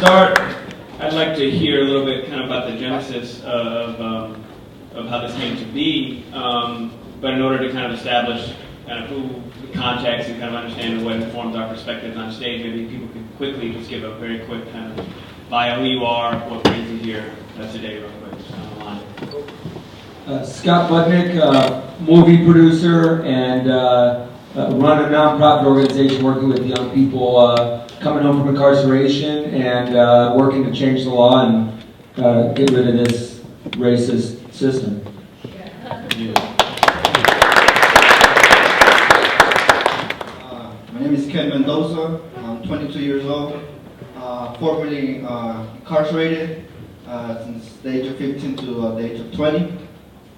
start, I'd like to hear a little bit kind of about the genesis of how this came to be, but in order to kind of establish kind of who the context and kind of understand what informs our perspectives on stage, maybe people could quickly just give a very quick kind of bio who you are, what brings you here today, real quick, just on the line. Scott Budnick, movie producer, and run a nonprofit organization working with young people coming home from incarceration and working to change the law and get rid of this racist system. My name is Ken Mendoza. I'm 22 years old, formerly incarcerated since the age of 15 to the age of 20.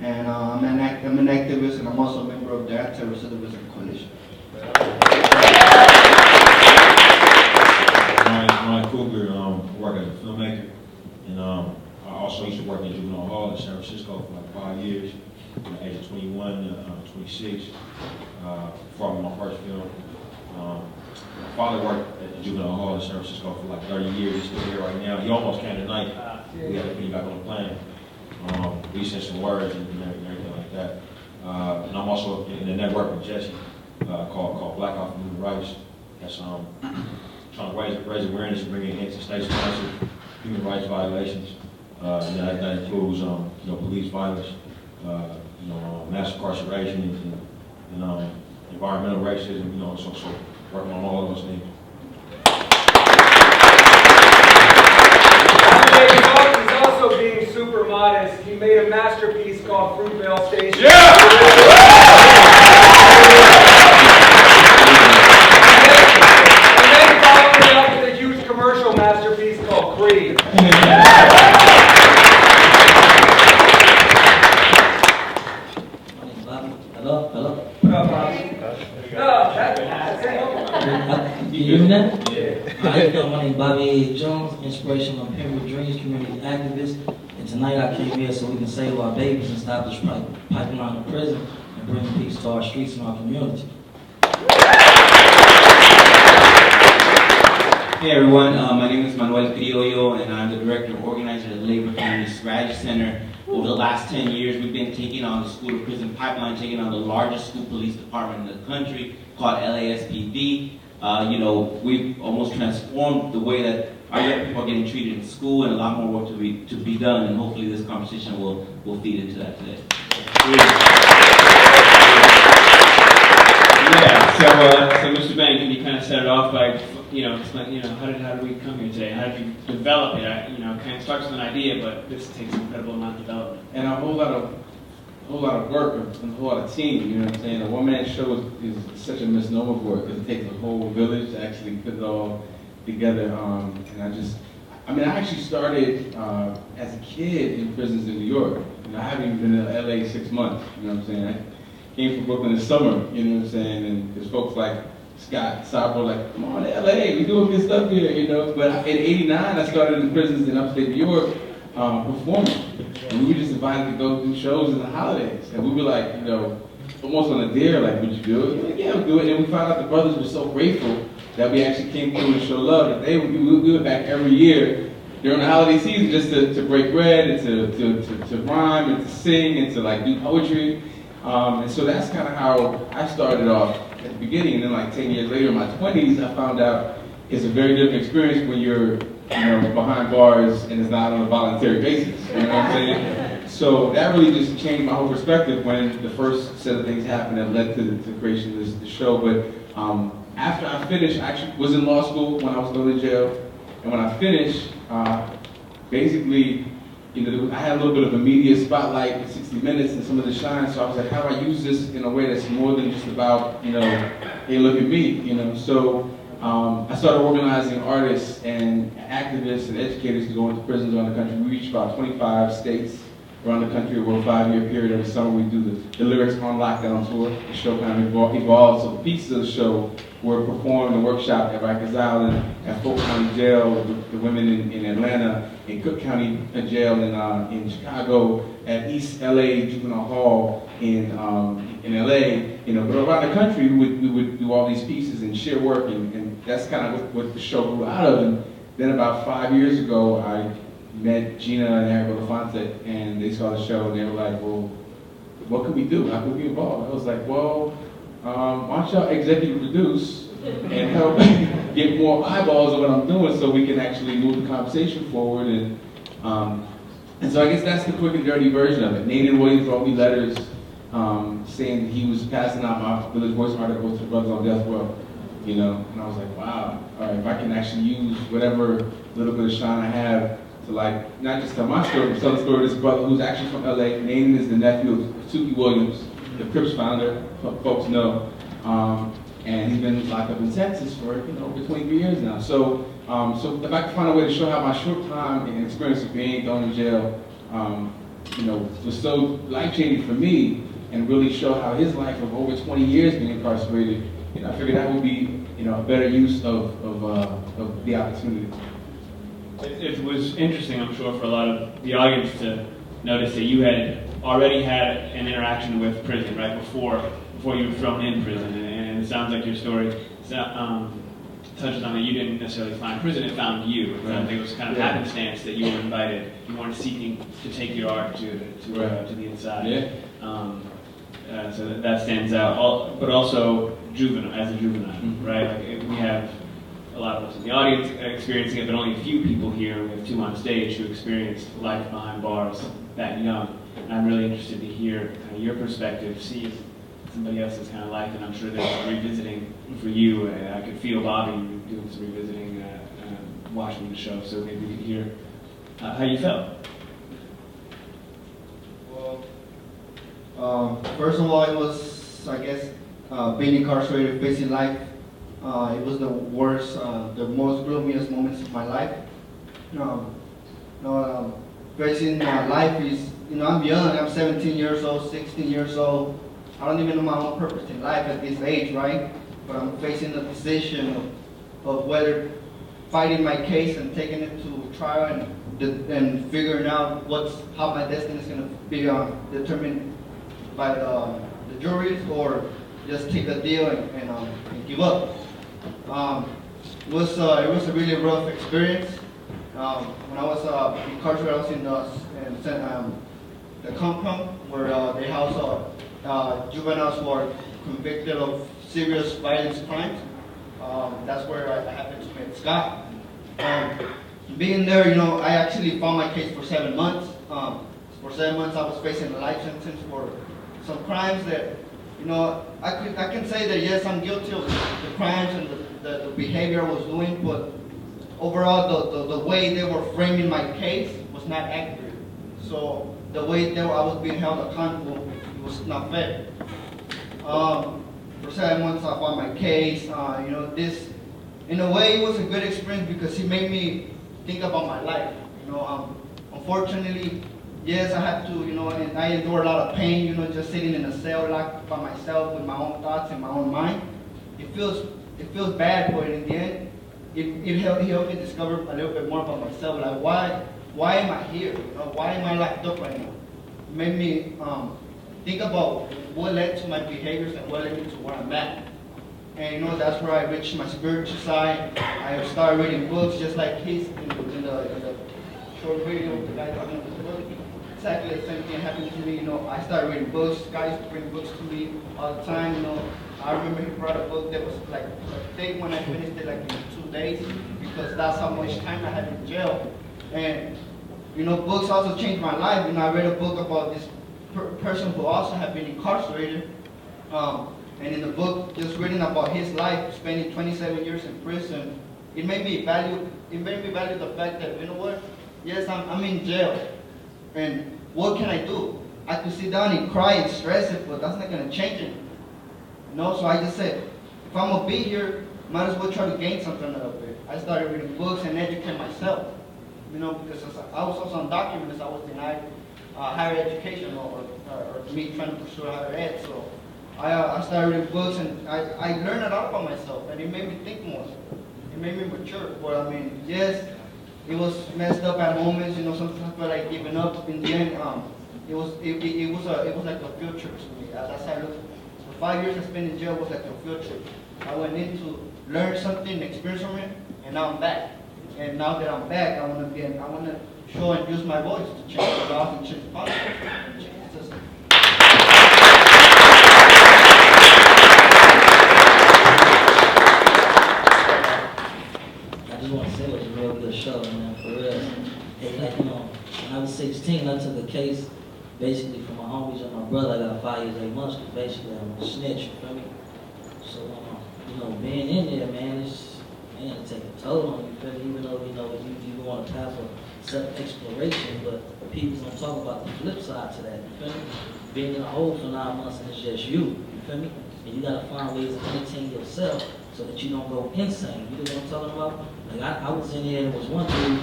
And I'm an activist, and I'm also a member of the Anti-Recidivism Coalition. I'm Coogler, work as a filmmaker, and I also used to work in juvenile hall in San Francisco for like 5 years, from the age of 21 to 26, before my first film. My father worked at the juvenile hall in San Francisco for like 30 years. He's still here right now. He almost came tonight. We had to put him back on the plane. We sent some words and everything like that. And I'm also in a network with Jesse called Black Off Human Rights. That's trying to raise awareness and bring in state-sponsored human rights violations. And that includes police violence, mass incarceration, and environmental racism. So working on all of those things. He's also being super modest. He made a masterpiece called Fruitvale Station. Yeah! And then followed it up with a huge commercial masterpiece called Creed. Hello? What up, Bobby? That's it. Can you hear me now? Yeah. My name is Bobby Jones, inspirational Penwood Dreams community activist. And tonight I came here so we can save our babies and stop this pipeline of prison and bring peace to our streets and our community. Hey everyone, my name is Manuel Criollo and I'm the director of organizer at the Labor Community Strategy Center. Over the last 10 years, we've been taking on the school to prison pipeline, taking on the largest school police department in the country called LASPD. We've almost transformed the way that our young people are getting treated in school, and a lot more work to be done, and hopefully this conversation will feed into that today. Yeah, so Mr. Bain, can you kind of set it off by, explain, how did we come here today? How did you develop it? Kind of starts with an idea, but this takes an incredible amount of development. And a whole lot of work and a whole lot of team, you know what I'm saying? A one-man show is such a misnomer for it because it takes a whole village to actually put it all together. And I actually started as a kid in prisons in New York. I haven't even been in LA 6 months, you know what I'm saying? I came from Brooklyn this summer, you know what I'm saying? And there's folks like Scott Sabo, like, come on to LA, we doing good stuff here, But in '89, I started in prisons in upstate New York performing. And we were just invited to go do shows in the holidays. And we were like, almost on a dare, like, would you do it? Like, yeah, we'll do it. And we found out the brothers were so grateful that we actually came through and show love. That we went back every year during the holiday season just to break bread and to rhyme and to sing and to like do poetry. And so that's kind of how I started off at the beginning. And then like 10 years later in my 20s, I found out it's a very different experience when you're behind bars and it's not on a voluntary basis. You know what I'm saying? So that really just changed my whole perspective when the first set of things happened that led to the creation of the show. But after I finished, I actually was in law school when I was going to jail. And when I finished, basically, I had a little bit of a media spotlight with 60 Minutes and some of the shine. So I was like, how do I use this in a way that's more than just about, hey, look at me, So I started organizing artists and activists and educators to go into prisons around the country. We reached about 25 states around the country over a 5-year period. Every summer we do the Lyrics on Lockdown tour. The show kind of evolved. So the pieces of the show were performed and workshopped at Rikers Island, at Fulton County Jail, the women in Atlanta, in Cook County Jail in Chicago, at East LA Juvenile Hall in LA. But around the country we would do all these pieces and share work, and that's kind of what the show grew out of. And Then about 5 years ago, I met Gina and Eric Elefante, and they saw the show, and they were like, well, what can we do? How can we be involved? I was like, well, why don't y'all executive produce and help get more eyeballs on what I'm doing so we can actually move the conversation forward. And so I guess that's the quick and dirty version of it. Nathan Williams wrote me letters saying he was passing out my Village Voice articles to brothers on death row, you know, and I was like, wow, all right, if I can actually use whatever little bit of shine I have to, like, not just tell my story, but tell the story of this brother who's actually from LA. Nathan is the nephew of Suki Williams, the Crips founder, folks know. And he's been locked up in Texas for, you know, over 23 years now. So, so if I can find a way to show how my short time and experience of being thrown in jail, you know, was so life-changing for me, and really show how his life of over 20 years being incarcerated, you know, I figured that would be, you know, a better use of the opportunity. It was interesting, I'm sure, for a lot of the audience to notice that you had already had an interaction with prison, right, before you were thrown in prison. And it sounds like your story touches on that you didn't necessarily find prison, it found you. Right. I think it was kind of happenstance that you were invited. You weren't seeking to take your art to the inside. Yeah. So that stands out. But also as a juvenile, right? Like we have a lot of us in the audience experiencing it, but only a few people here. We have two on stage who experienced life behind bars that young. And I'm really interested to hear kind of your perspective, see somebody else's kind of life, and I'm sure there's revisiting for you. I could feel Bobby doing some revisiting, watching the show, so maybe we could hear how you felt. Well, first of all, it was, I guess, being incarcerated, facing life. It was the worst, the most gloomiest moments of my life. Facing life is, you know, I'm young, I'm 17 years old, 16 years old. I don't even know my own purpose in life at this age, right? But I'm facing the decision of whether fighting my case and taking it to trial and figuring out how my destiny is going to be determined by the juries, or just take the deal and give up. It was a really rough experience. When I was incarcerated, I was in the compound where they house juveniles who are convicted of serious violence crimes. That's where I happened to meet Scott. Being there, you know, I actually fought my case for 7 months. For 7 months, I was facing a life sentence for some crimes that, you know, I can say that yes, I'm guilty of the crimes and the behavior I was doing, but overall, the way they were framing my case was not accurate. So the way I was being held accountable was not fair. For 7 months, I fought my case. You know, this, in a way, it was a good experience because it made me think about my life. You know, unfortunately, yes, I had to, you know, and I endure a lot of pain. You know, just sitting in a cell locked by myself with my own thoughts and my own mind. It feels bad, but in the end, it helped me discover a little bit more about myself. Like, why am I here? You know, why am I locked up right now? It made me think about what led to my behaviors and what led me to where I'm at. And you know, that's where I reached my spiritual side. I started reading books just like his in the short video, the guy talking about the book. Exactly the same thing happened to me. You know, I started reading books. Guys bring books to me all the time. You know, I remember he brought a book that was like thick when I finished it like in 2 days because that's how much time I had in jail. And you know, books also changed my life. You know, I read a book about this person who also had been incarcerated. And in the book, just reading about his life, spending 27 years in prison, it made me value the fact that, you know what, yes, I'm in jail, and what can I do? I could sit down and cry and stress it, but that's not going to change it. You know, so I just said, if I'm going to be here, might as well try to gain something out of it. I started reading books and educate myself, you know, because I was also undocumented, because I was denied higher education or me trying to pursue higher ed. So I started reading books, and I learned a lot about myself, and it made me think more. It made me mature. But I mean, yes, it was messed up at moments. You know, sometimes I felt like giving up. In the end, it was like a field trip to me. That's how I looked. The 5 years I spent in jail was like a field trip. I went in to learn something, experience from it, and now I'm back. And now that I'm back, I want to show and use my voice to change the laws and change policies, and change the system. I just want to say it was a real good show, man, for real. And like, you know, when I was 16, I took a case basically from my homies and my brother. I got 5 years, 8 months, because basically I'm a snitch, you feel me? So, you know, being in there, man, it's, man, it take a toll on you, feel me? Even though, you know, you want to pass a self-exploration, but people don't talk about the flip side to that, you feel me? Being in a hole for 9 months and it's just you feel me? And you gotta find ways to entertain yourself so that you don't go insane. You know what I'm talking about? Like I was in there and there was one dude,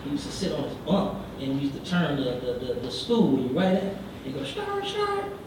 he used to sit on his bunk and he used to turn the stool where you right at. He goes, start,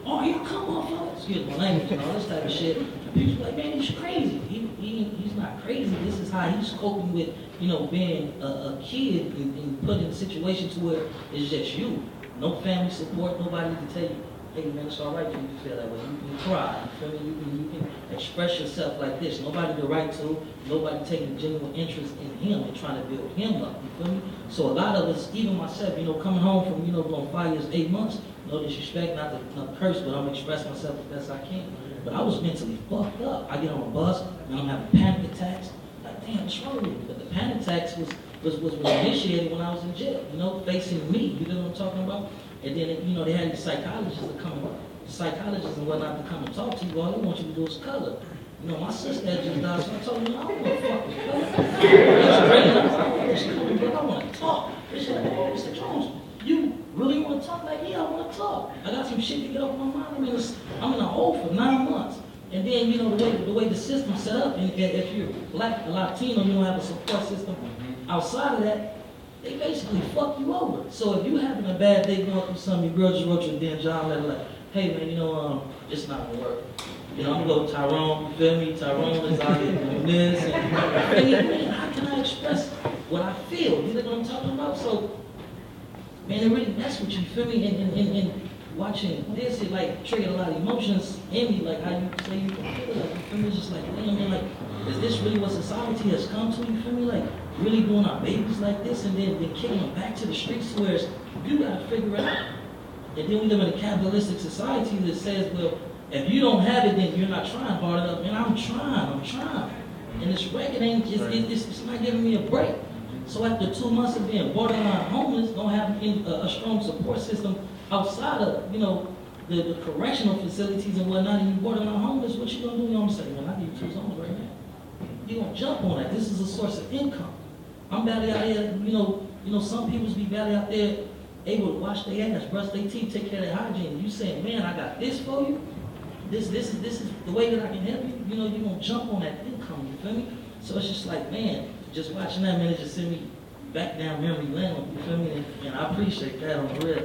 oh, you come on, excuse my language and all this type of shit. And people like, man, he's crazy. He's not crazy. This is how he's coping with, you know, being a kid and put in a situation to where it's just you. No family support, nobody to tell you, hey man, it's all right for you to feel that way. You can cry, you feel me? You can express yourself like this. Nobody to write to, nobody taking a genuine interest in him and trying to build him up, you feel me? So a lot of us, even myself, you know, coming home from, you know, going 5 years, 8 months, no disrespect, not to curse, but I'm expressing myself as best I can. But I was mentally fucked up. I get on a bus, and I'm having panic attacks. Like, damn, what's wrong with me? But the panic attacks was initiated when I was in jail, you know, facing me, you know what I'm talking about? And then, you know, they had these psychologists to come, psychologists and whatnot to come and talk to you. All they want you to do is color. You know, my sister had just died, so I told her, I don't want to fucking color. I want to talk. She's like, oh, Mr. Jones, you really want to talk? Like, yeah, I want to talk. I got some shit to get off my mind. I'm in a hole for 9 months. And then, you know, the way the system's set up, and if you're black, a Latino, you don't have a support system outside of that, they basically fuck you over. So if you having a bad day going through something, your girl just wrote you a damn job letter like, hey man, you know, it's not gonna work. You know, I'm gonna go with Tyrone, you feel me? Tyrone is out here doing this. And, man, how can I express what I feel? You know what I'm talking about? So, man, it really mess with you, feel me? And watching this, it like triggered a lot of emotions in me, like how you say you feel, like, you feel me? It's just like, damn, man, like, is this really what society has come to, you feel me? Like, really doing our babies like this and then kicking them back to the streets where you gotta figure it out. And then we live in a capitalistic society that says, well, if you don't have it, then you're not trying hard enough. Man, I'm trying. And this record ain't, it's not giving me a break. So after 2 months of being borderline homeless, don't have a strong support system outside of, you know, the correctional facilities and whatnot, and you borderline homeless, what you gonna do? You know what I'm saying? Man, I need 2 zones right now. You gonna jump on that. This is a source of income. I'm barely out here, you know, some people be barely out there able to wash their ass, brush their teeth, take care of their hygiene. You saying, man, I got this for you. This is the way that I can help you. You know, you gonna jump on that income. You feel me? So it's just like, man, just watching that, man, it just sent me back down memory lane. You feel me? And I appreciate that on the real.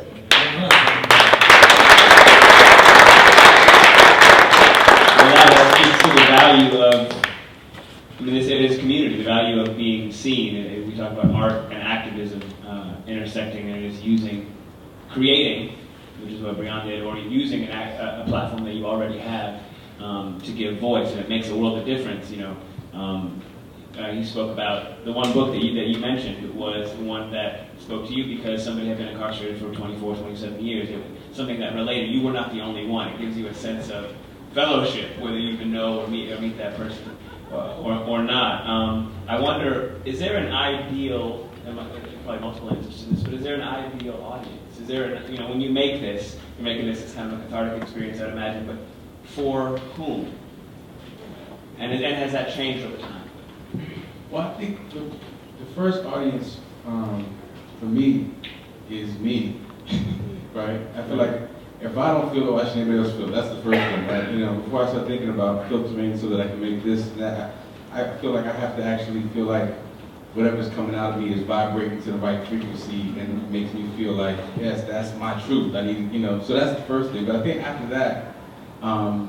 Well, that speaks to the value of, I mean, it is community, the value of being seen. We talk about art and activism intersecting, and it is creating, which is what Bryonn did, or using a platform that you already have to give voice, and it makes a world of difference. You know, you spoke about the one book that you mentioned was the one that spoke to you because somebody had been incarcerated for 24, 27 years. It was something that related. You were not the only one. It gives you a sense of fellowship, whether you even know or meet that person. Or not. I wonder, is there an ideal, and probably multiple answers to this, but is there an ideal audience? Is there, you know, when you make this, you're making this as kind of a cathartic experience, I'd imagine, but for whom? And has that changed over time? Well, I think the first audience for me is me, right? I feel like if I don't feel it, why should anybody else feel it? That's the first thing, right? You know, before I start thinking about filtering so that I can make this and that, I feel like I have to actually feel like whatever's coming out of me is vibrating to the right frequency and makes me feel like, yes, that's my truth. I need, you know, so that's the first thing. But I think after that, I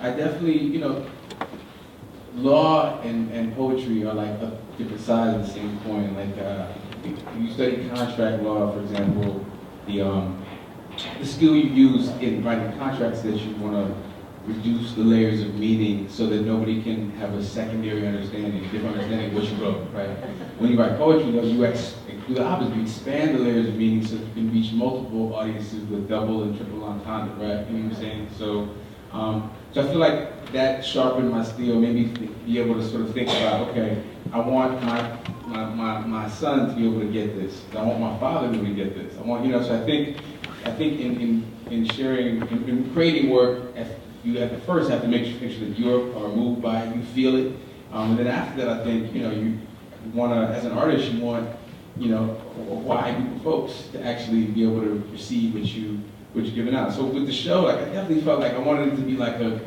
definitely, you know, law and poetry are like different sides of the same coin. Like, you study contract law, for example, the skill you use in writing contracts that you want to reduce the layers of meaning so that nobody can have a secondary understanding, different understanding of what you wrote, right? When you write poetry, though, you do the opposite. You expand the layers of meaning so you can reach multiple audiences with double and triple entendre, right? You know what I'm saying? So I feel like that sharpened my steel, made me be able to sort of think about, okay, I want my son to be able to get this. I want my father to be able to get this. I want, so I think in sharing, in creating work, you at first have to make sure that you are moved by it, you feel it, and then after that, I think you want to, as an artist, you want a wide group of folks to actually be able to receive what you're giving out. So with the show, like I definitely felt like I wanted it to be like a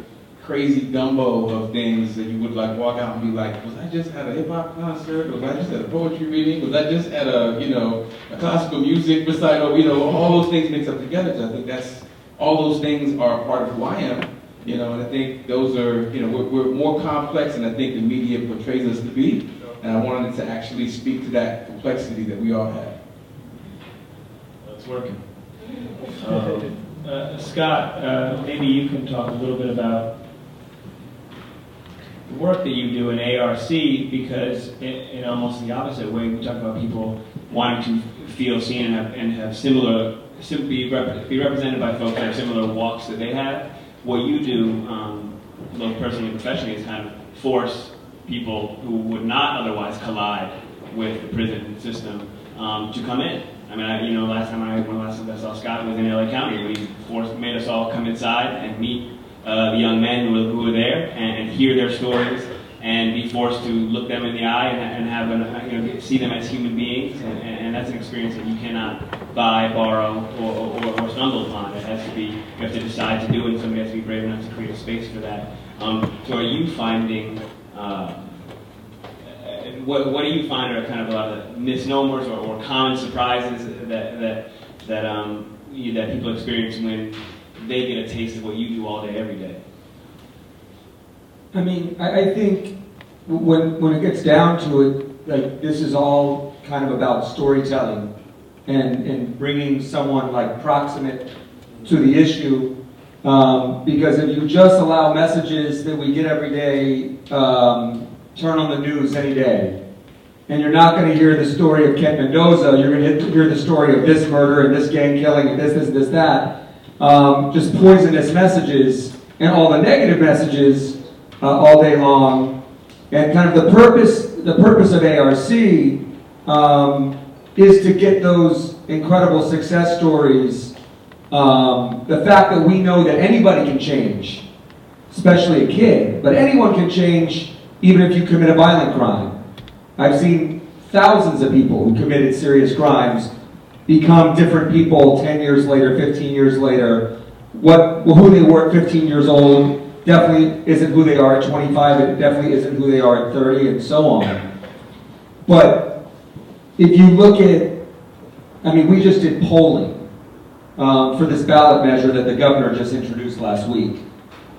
crazy gumbo of things that you would like walk out and be like, was I just at a hip hop concert? Was I just at a poetry reading? Was I just at a classical music recital? All those things mixed up together. So I think all those things are part of who I am. And I think those are, we're more complex than I think the media portrays us to be. And I wanted to actually speak to that complexity that we all have. It's working. Scott, maybe you can talk a little bit about the work that you do in ARC, because in almost the opposite way, we talk about people wanting to feel seen and have similar, be represented by folks that have similar walks that they have. What you do, both personally and professionally, is kind of force people who would not otherwise collide with the prison system to come in. I mean, one of the last times I saw Scott was in LA County, where he made us all come inside and meet the young men who were there and hear their stories and be forced to look them in the eye and have see them as human beings. And that's an experience that you cannot buy, borrow, or stumble upon. It has to be, you have to decide to do it, and somebody has to be brave enough to create a space for that. So are you finding, what do you find are kind of a lot of misnomers or common surprises that people experience when they get a taste of what you do all day, every day? I mean, I think when it gets down to it, like, this is all kind of about storytelling and bringing someone like proximate to the issue, because if you just allow messages that we get every day, turn on the news any day, and you're not going to hear the story of Ken Mendoza, you're going to hear the story of this murder and this gang killing and this, that, just poisonous messages and all the negative messages all day long. And kind of the purpose of ARC is to get those incredible success stories. The fact that we know that anybody can change, especially a kid, but anyone can change even if you commit a violent crime. I've seen thousands of people who committed serious crimes become different people 10 years later, 15 years later. Who they were at 15 years old definitely isn't who they are at 25, it definitely isn't who they are at 30, and so on. But if you look at, we just did polling for this ballot measure that the governor just introduced last week.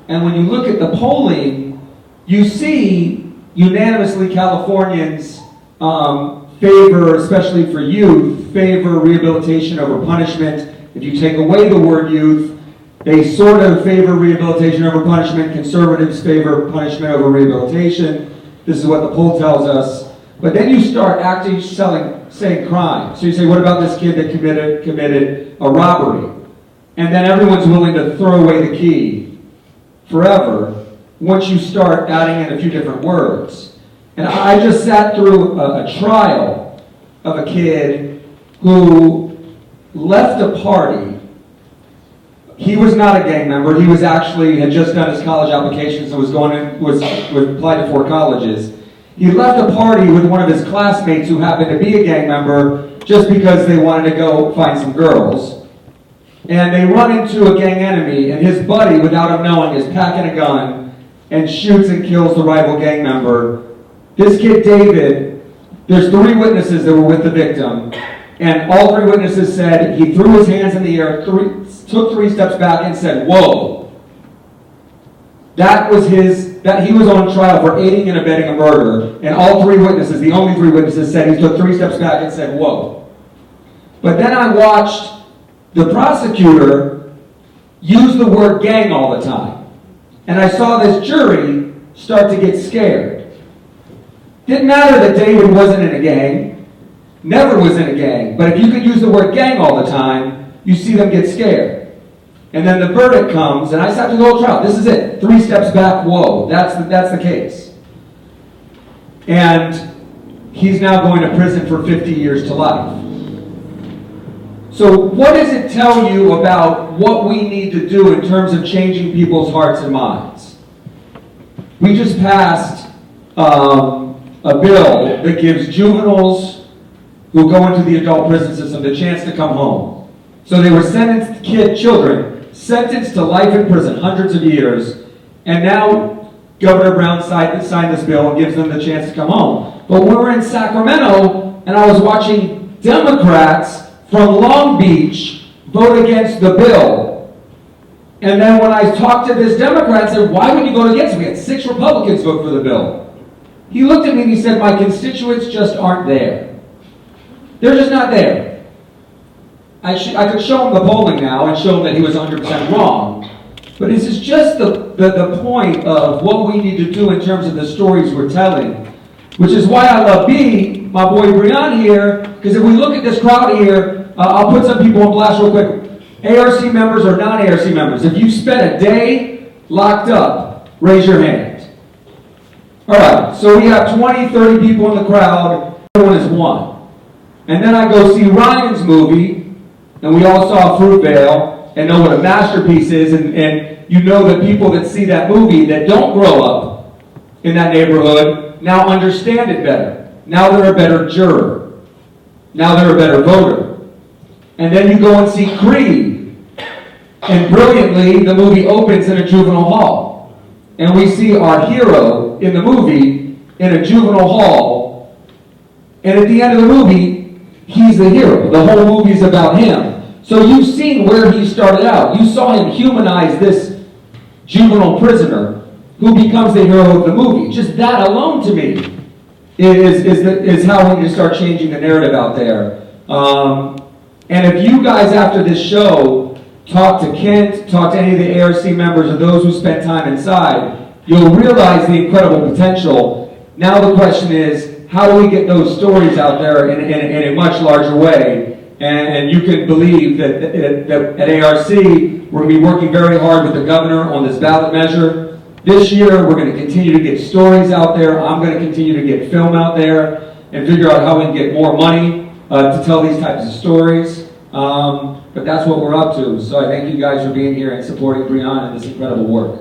And when you look at the polling, you see unanimously Californians favor, especially for youth, favor rehabilitation over punishment. If you take away the word youth, they sort of favor rehabilitation over punishment. Conservatives favor punishment over rehabilitation. This is what the poll tells us. But then you start actually saying crime. So you say, what about this kid that committed a robbery? And then everyone's willing to throw away the key forever once you start adding in a few different words. And I just sat through a trial of a kid who left a party. He was not a gang member. He was had just done his college application, so was applied to 4 colleges. He left a party with one of his classmates who happened to be a gang member just because they wanted to go find some girls. And they run into a gang enemy, and his buddy, without him knowing, is packing a gun and shoots and kills the rival gang member. This kid, David, there's 3 witnesses that were with the victim, and all 3 witnesses said he threw his hands in the air, took 3 steps back, and said, "Whoa." That he was on trial for aiding and abetting a murder, and all 3 witnesses, the only 3 witnesses, said he took 3 steps back and said, "Whoa." But then I watched the prosecutor use the word gang all the time. And I saw this jury start to get scared. Didn't matter that David wasn't in a gang, never was in a gang, but if you could use the word gang all the time, you see them get scared. And then the verdict comes, and I sat through the whole trial. This is it. 3 steps back, whoa, that's the case. And he's now going to prison for 50 years to life. So what does it tell you about what we need to do in terms of changing people's hearts and minds? We just passed a bill that gives juveniles who go into the adult prison system the chance to come home. So they were sentenced, children, sentenced to life in prison, hundreds of years, and now Governor Brown signed this bill and gives them the chance to come home. But we were in Sacramento, and I was watching Democrats from Long Beach vote against the bill. And then when I talked to this Democrat, I said, why would you vote against it? We had 6 Republicans vote for the bill. He looked at me and he said, my constituents just aren't there. They're just not there. I could show him the polling now and show him that he was 100% wrong. But this is just the point of what we need to do in terms of the stories we're telling. Which is why I love B, my boy Bryonn here, because if we look at this crowd here, I'll put some people on blast real quick. ARC members or non-ARC members, if you spent a day locked up, raise your hand. All right, so we have 20, 30 people in the crowd, everyone is 1. And then I go see Ryan's movie, and we all saw Fruitvale, and know what a masterpiece is, and you know the people that see that movie that don't grow up in that neighborhood now understand it better. Now they're a better juror. Now they're a better voter. And then you go and see Creed. And brilliantly, the movie opens in a juvenile hall. And we see our hero in the movie in a juvenile hall. And at the end of the movie, he's the hero. The whole movie's about him. So you've seen where he started out. You saw him humanize this juvenile prisoner who becomes the hero of the movie. Just that alone to me is how we need to start changing the narrative out there. And if you guys after this show talk to Kent, talk to any of the ARC members or those who spent time inside, you'll realize the incredible potential. Now the question is, how do we get those stories out there in a much larger way? And you can believe that at ARC, we're going to be working very hard with the governor on this ballot measure. This year, we're going to continue to get stories out there. I'm going to continue to get film out there and figure out how we can get more money to tell these types of stories. But that's what we're up to. So I thank you guys for being here and supporting Bryonn and this incredible work.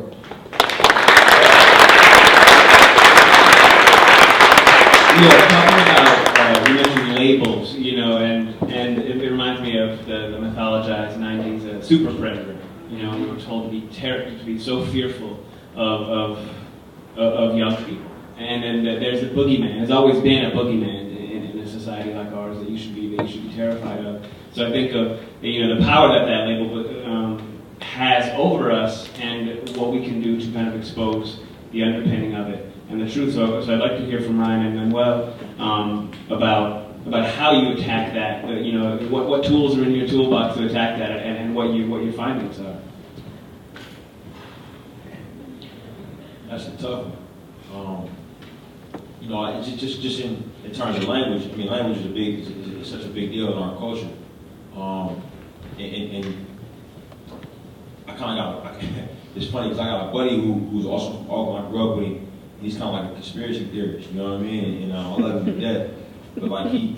Yeah, talking about, you mentioned labels, you know, and it reminds me of the mythologized 90s super predator. You know, we were told to be so fearful of young people. And there's a boogeyman. There's always been a boogeyman in a society like ours that you should be terrified of. So I think of the power that label has over us and what we can do to kind of expose the underpinning of it and the truth. So I'd like to hear from Ryan and Manuel about how you attack that. What tools are in your toolbox to attack that, and what your findings are. That's a tough one. Just in terms of language, I mean, language is such a big deal in our culture. And I kind of got, it's funny because I got a buddy who's also from Oakland. I grew up with him. He's kind of like a conspiracy theorist, you know what I mean? And I love him to death. But like he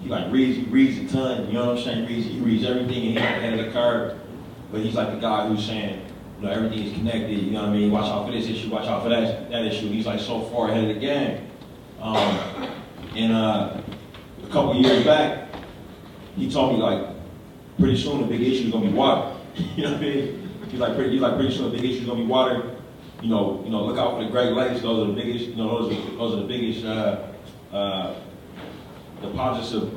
like reads a ton, you know what I'm saying? He reads everything and he's ahead of the curve. But he's like the guy who's saying, everything is connected, you know what I mean? Watch out for this issue, watch out for that issue. He's like so far ahead of the game. And a couple years back, he told me like, pretty soon the big issue is gonna be water. You know what I mean? He's like pretty soon the big issue is gonna be water. Look out for the Great Lakes. Those are the biggest. Those are the biggest deposits of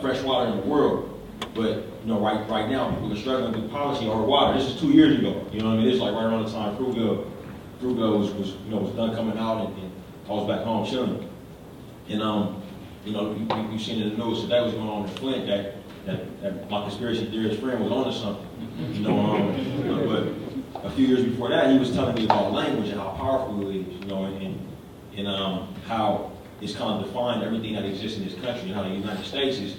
fresh water in the world. But right now people are struggling with policy over water. This is 2 years ago. You know what I mean? It's like right around the time Coogler was done coming out, and I was back home chilling. And you've seen in the news that was going on in Flint. That my conspiracy theorist friend was onto something. a few years before that, he was telling me about language and how powerful it is, you know, and how it's kind of defined everything that exists in this country, and how the United States is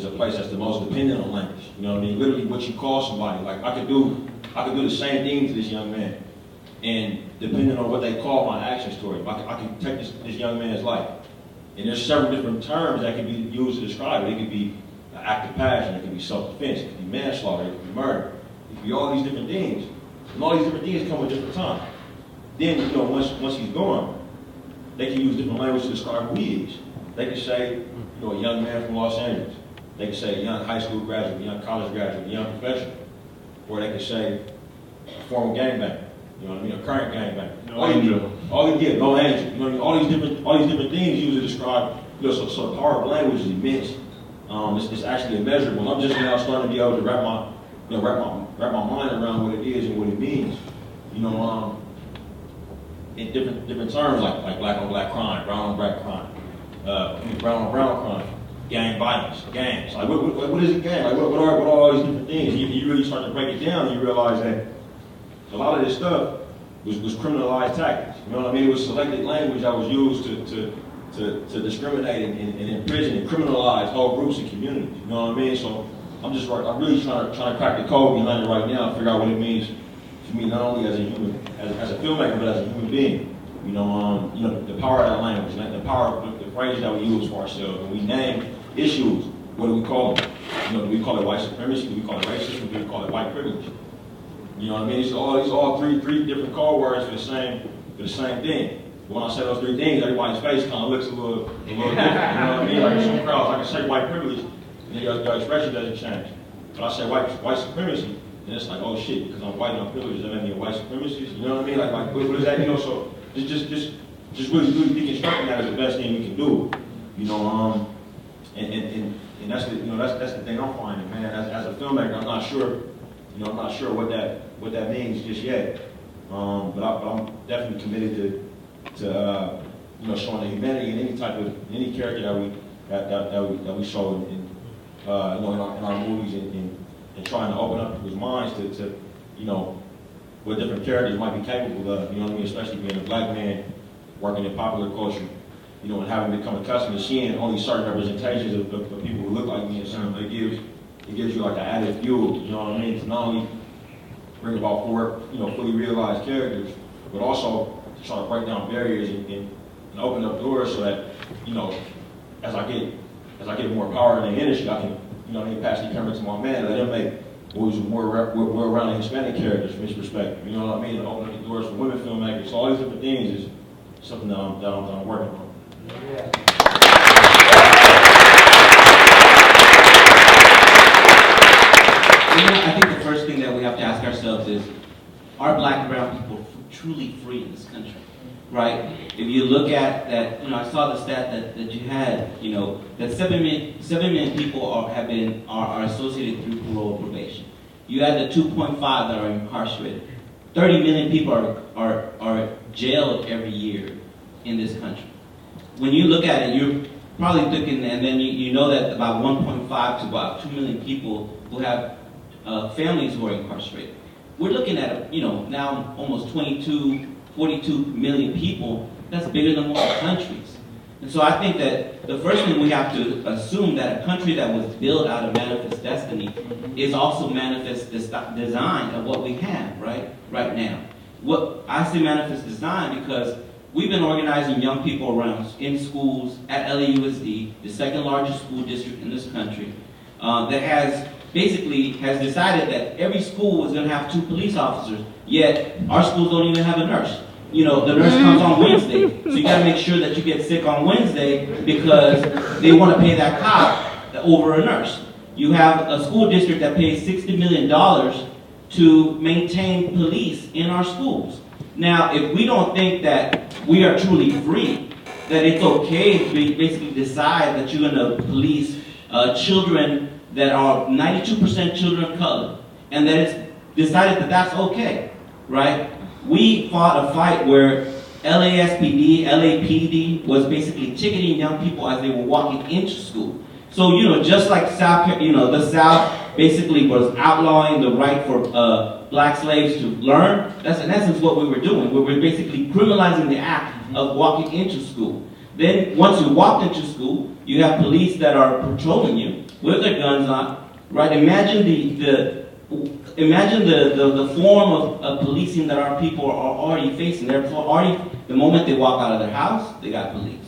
a place that's the most dependent on language. You know what I mean? Literally, what you call somebody. Like I could do the same thing to this young man, and depending on what they call my actions toward him, I can take this young man's life. And there's several different terms that can be used to describe it. It could be an act of passion, it could be self-defense, it could be manslaughter, it could be murder, it could be all these different things. And all these different things come with different time. Then, you know, once he's gone, they can use different language to describe who he is. They can say, you know, a young man from Los Angeles. They can say a young high school graduate, a young college graduate, a young professional. Or they can say a former gangbanger. You know what I mean? A current gangbanger. No angel. No angel. You know what I mean? All these different things used to describe. You know, so the power of language is immense. It's actually immeasurable. I'm just now starting to be able to wrap my mind around what it is and what it means. You know, in different terms like black on black crime, brown on black crime, brown on brown crime, gang violence, gangs. Like what is a gang? Like what are all these different things? You really start to break it down, and you realize that a lot of this stuff was criminalized tactics. You know what I mean? It was selected language that was used to discriminate and imprison and criminalize whole groups and communities. You know what I mean? So I'm really trying to crack the code behind it right now and figure out what it means for me, not only as a human, as a filmmaker, but as a human being. You know, the power of that language, the power of the phrases that we use for ourselves. When we name issues, what do we call them? You know, do we call it white supremacy? Do we call it racism? Do we call it white privilege? You know what I mean? These are all three different code words for the same thing. But when I say those three things, everybody's face kind of looks a little different. You know what I mean? Like some crowds, I can say white privilege, and then your expression doesn't change. But I say white supremacy, and it's like, oh shit, because I'm white and I'm privileged, that makes me a white supremacist. You know what I mean? Like what does that mean? You know, so just really deconstructing that is the best thing we can do. You know, and that's the thing I'm finding, man. As a filmmaker, I'm not sure. You know, I'm not sure what that means just yet. But I'm definitely committed to you know, showing the humanity in any character that we show in you know, in our movies and trying to open up people's minds to you know, what different characters might be capable of. You know what I mean? Especially being a black man working in popular culture. You know, and having become accustomed to seeing only certain representations of people who look like me, and something it gives you like an added fuel. You know what I mean? To not only bring about fully realized characters, but also to try to break down barriers and open up doors so that, you know, as I get more power in the industry, I can, you know, pass the camera to my man, let him make movies with more well-rounded Hispanic characters from his perspective. You know what I mean? And open up the doors for women filmmakers. So all these different things is something that I'm working on. Yeah. You know, I think the first thing that we have to ask ourselves is, are black and brown people truly free in this country? Right? If you look at that, you know, I saw the stat that you had, you know, that 7 million people are associated through parole probation. You add the 2.5 that are incarcerated. 30 million people are jailed every year in this country. When you look at it, you're probably thinking, and then you know that about 1.5 to about 2 million people who have families who are incarcerated. We're looking at, you know, now almost 42 million people. That's bigger than most countries. And so I think that the first thing we have to assume that a country that was built out of manifest destiny is also manifest design of what we have right now. What I say manifest design because we've been organizing young people around in schools at LAUSD, the second largest school district in this country, that has decided that every school is going to have 2 police officers, yet our schools don't even have a nurse. You know, the nurse comes on Wednesday, so you got to make sure that you get sick on Wednesday because they want to pay that cop over a nurse. You have a school district that pays $60 million to maintain police in our schools. Now, if we don't think that we are truly free, that it's okay to basically decide that you're going to police children that are 92% children of color, and that it's decided that that's okay, right? We fought a fight where LASPD, LAPD was basically ticketing young people as they were walking into school. So, you know, just like the South basically was outlawing the right for black slaves to learn. That's in essence what we were doing. We were basically criminalizing the act of walking into school. Then once you walk into school, you have police that are patrolling you with their guns on, right? Imagine the form of policing that our people are already facing. They're already, the moment they walk out of their house, they got police.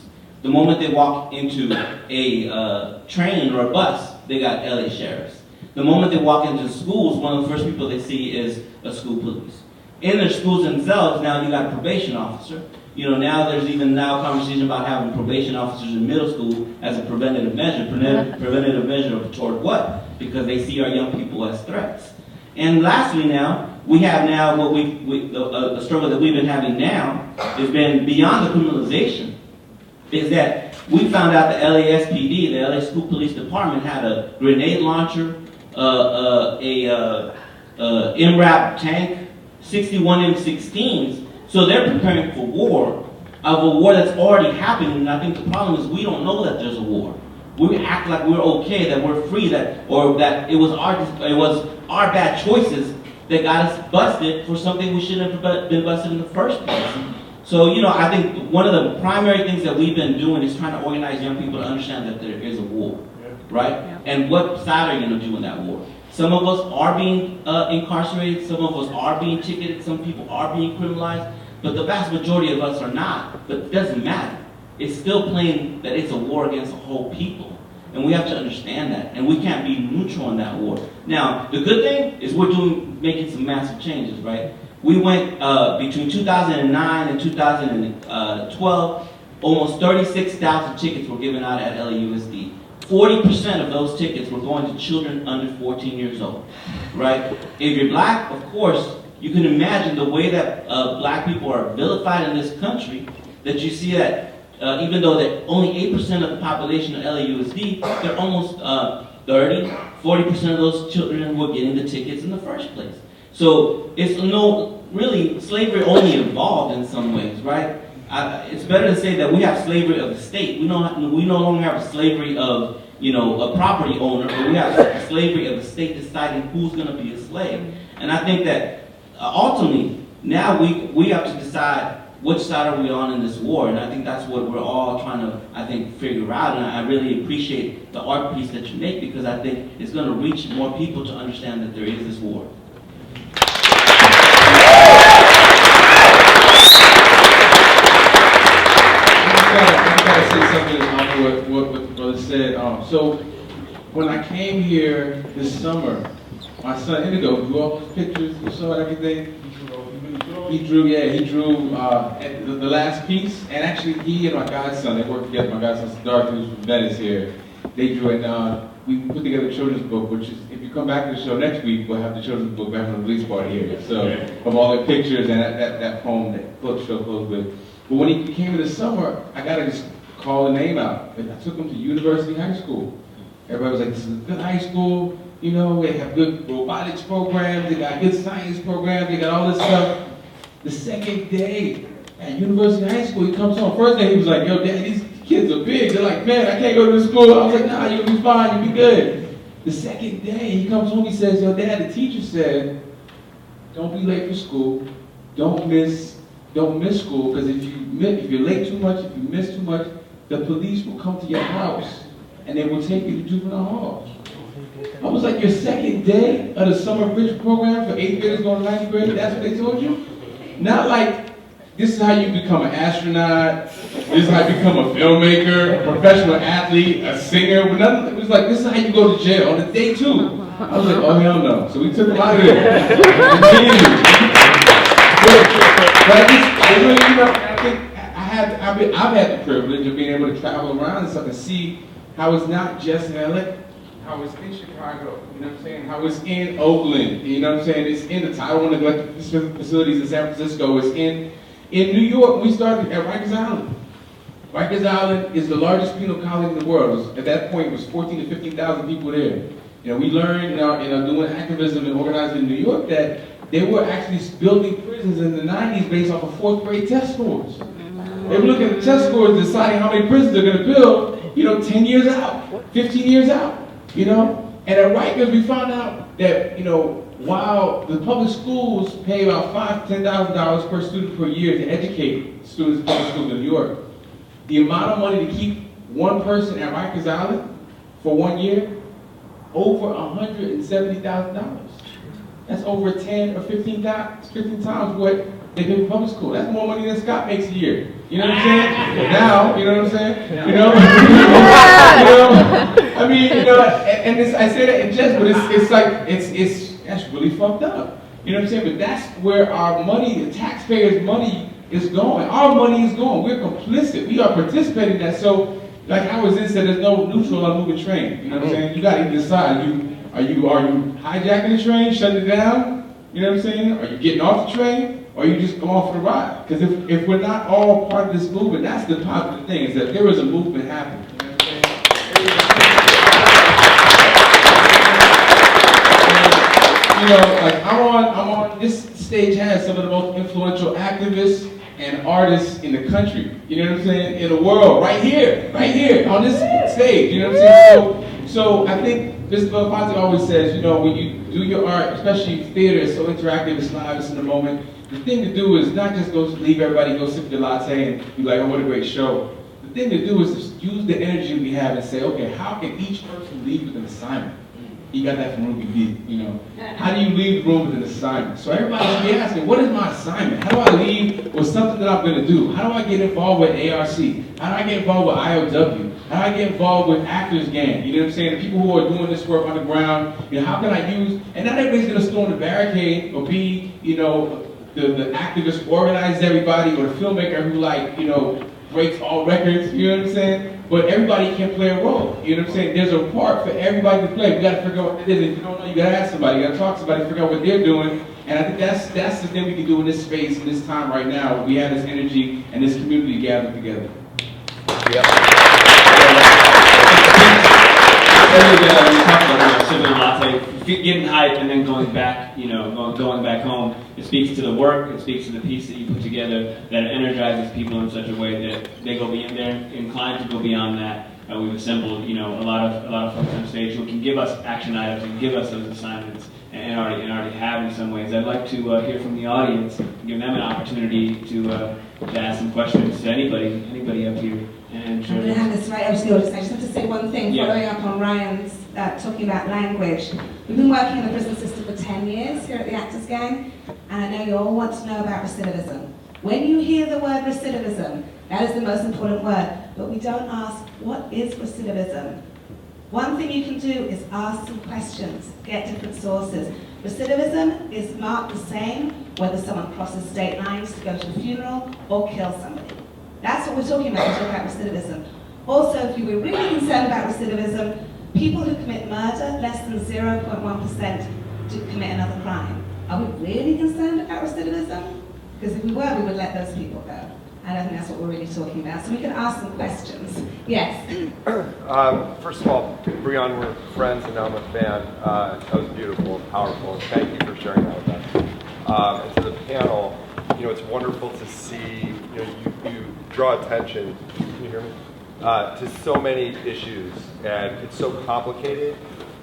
The moment they walk into a train or a bus, they got LA sheriffs. The moment they walk into schools, one of the first people they see is a school police. In their schools themselves, now you got a probation officer. You know, now there's even now conversation about having probation officers in middle school as a preventative measure. Preventative measure toward what? Because they see our young people as threats. And lastly now, we have now what the struggle that we've been having now has been beyond the criminalization, is that we found out the LASPD, the LA School Police Department, had a grenade launcher, MRAP tank, 61 M16s. So they're preparing for war, of a war that's already happening. And I think the problem is we don't know that there's a war. We act like we're okay, that we're free, or that it was our bad choices that got us busted for something we shouldn't have been busted in the first place. So, you know, I think one of the primary things that we've been doing is trying to organize young people to understand that there is a war, right? Yeah. And what side are you going to do in that war? Some of us are being incarcerated, some of us are being ticketed, some people are being criminalized, but the vast majority of us are not. But it doesn't matter. It's still plain that it's a war against a whole people. And we have to understand that. And we can't be neutral in that war. Now, the good thing is we're making some massive changes, right? We went between 2009 and 2012, almost 36,000 tickets were given out at LAUSD. 40% of those tickets were going to children under 14 years old, right? If you're black, of course, you can imagine the way that black people are vilified in this country, that you see that even though they're only 8% of the population of LAUSD, they're almost 30, 40% of those children who are getting the tickets in the first place. So it's really, slavery only evolved in some ways, right? It's better to say that we have slavery of the state. We no longer have a slavery of, you know, a property owner, but we have a slavery of the state deciding who's going to be a slave. And I think that ultimately, now we have to decide which side are we on in this war, and I think that's what we're all trying to, I think, figure out. And I really appreciate the art piece that you make, because I think it's going to reach more people to understand that there is this war. I gotta say something on what the brother said. So when I came here this summer, my son Indigo drew all those pictures. You saw everything. He drew the last piece, and actually he and my godson, they worked together. My godson's Darth, who's from Venice here. They drew it. We put together a children's book, which is, if you come back to the show next week, we'll have the children's book back from the release party here. So from all the pictures and that poem that the show closed with. But when he came in the summer, I gotta just call the name out. I took him to University High School. Everybody was like, this is a good high school. You know, they have good robotics programs. They got good science programs. They got all this stuff. The second day at University High School, he comes home. First day, he was like, yo, Dad, these kids are big. They're like, man, I can't go to school. I was like, nah, you'll be fine. You'll be good. The second day, he comes home. He says, yo, Dad, the teacher said, don't be late for school. Don't miss school, because if you're late too much, if you miss too much, the police will come to your house and they will take you to juvenile hall. I was like, your second day of the summer bridge program for 8th graders going to 9th grade, that's what they told you? Not like, this is how you become an astronaut, this is how you become a filmmaker, a professional athlete, a singer. It was like, this is how you go to jail on the day 2. I was like, oh hell no. So we took him out of there. But I think I've had the privilege of being able to travel around and stuff and see how it's not just in LA, how it's in Chicago, you know what I'm saying? How it's in Oakland, you know what I'm saying? It's in the Title I neglected facilities in San Francisco. It's in New York. We started at Rikers Island. Rikers Island is the largest penal colony in the world. At that point, it was 14,000 to 15,000 people there. You know, we learned doing activism and organizing in New York that they were actually building prisons in the 90s based off of 4th grade test scores. They were looking at the test scores, deciding how many prisons they're going to build, 10 years out, 15 years out, And at Rikers, we found out that, you know, while the public schools pay about $5,000 to $10,000 per student per year to educate students in public schools in New York, the amount of money to keep one person at Rikers Island for 1 year, over $170,000. That's over 10 or 15 times what they pay for public school. That's more money than Scott makes a year. You know what I'm saying? Now, you know what I'm saying? You know? I mean, you know, and this, I say that in jest, but it's like, that's really fucked up. You know what I'm saying? But that's where our money, the taxpayers' money is going. Our money is going. We're complicit. We are participating in that. So, like Howard Zinn said, there's no neutral on moving train. You know what I'm saying? You gotta decide. Are you hijacking the train, shutting it down? You know what I'm saying? Are you getting off the train? Or are you just going off for the ride? Because if we're not all part of this movement, that's the positive thing, is that there is a movement happening. You know what I'm saying? You know, like I'm on, this stage has some of the most influential activists and artists in the country, you know what I'm saying, in the world, right here, on this stage, you know what I'm saying? So I think Mr. Belmonte always says, you know, when you do your art, especially theater, it's so interactive, it's live, it's in the moment. The thing to do is not just go leave everybody, go sip your latte and be like, oh, what a great show. The thing to do is just use the energy we have and say, okay, how can each person leave with an assignment? You got that from Ruby B, you know. How do you leave the room with an assignment? So everybody should be asking, what is my assignment? How do I leave with something that I'm gonna do? How do I get involved with ARC? How do I get involved with IOW? How do I get involved with Actors Gang? You know what I'm saying? The people who are doing this work on the ground, you know, how can I use, and not everybody's gonna storm the barricade or be, you know, the activist who organizes everybody or the filmmaker who, like, you know, breaks all records, you know what I'm saying? But everybody can play a role, you know what I'm saying? There's a part for everybody to play. We gotta figure out what it is. If you don't know, you gotta ask somebody, you gotta talk to somebody, figure out what they're doing. And I think that's the thing we can do in this space, in this time right now. We have this energy and this community gathered together. Yep. Earlier, we talked about sipping a latte, getting hype, and then going back, you know, going back home. It speaks to the work, it speaks to the piece that you put together, that it energizes people in such a way that they go beyond, they're inclined to go beyond that. We've assembled, you know, a lot of folks on stage who can give us action items and give us those assignments, and already have in some ways. I'd like to hear from the audience, give them an opportunity to ask some questions to anybody up here. And I'm going to hand this right over to the audience. I just have to say one thing, following up on Ryan's talking about language. We've been working in the prison system for 10 years here at the Actors Gang, and I know you all want to know about recidivism. When you hear the word recidivism, that is the most important word, but we don't ask, what is recidivism? One thing you can do is ask some questions, get different sources. Recidivism is marked the same whether someone crosses state lines to go to a funeral or kill somebody. That's what we're talking about when we talk about recidivism. Also, if you were really concerned about recidivism, people who commit murder, less than 0.1% to commit another crime. Are we really concerned about recidivism? Because if we were, we would let those people go. I don't think that's what we're really talking about. So we can ask some questions. Yes? First of all, Bryonn, we're friends and now I'm a fan. That was beautiful and powerful. Thank you for sharing that with us. And to the panel, you know, it's wonderful to see, you know, you draw attention, can you hear me? To so many issues, and it's so complicated.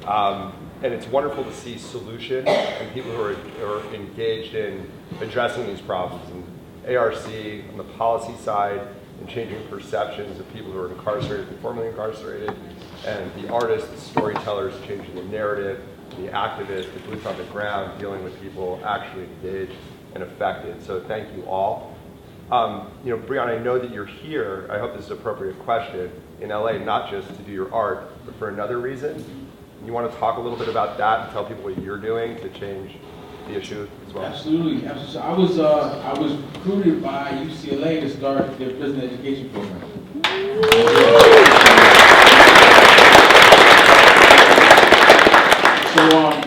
And it's wonderful to see solutions and people who are engaged in addressing these problems. And ARC on the policy side and changing perceptions of people who are incarcerated and formerly incarcerated, and the artists, the storytellers changing the narrative, the activists, the boots on the ground dealing with people actually engaged and affected. So thank you all. You know, Bryonn, I know that you're here, I hope this is an appropriate question, in LA, not just to do your art, but for another reason. You want to talk a little bit about that and tell people what you're doing to change the issue as well? Absolutely, absolutely. So I was recruited by UCLA to start their prison education program.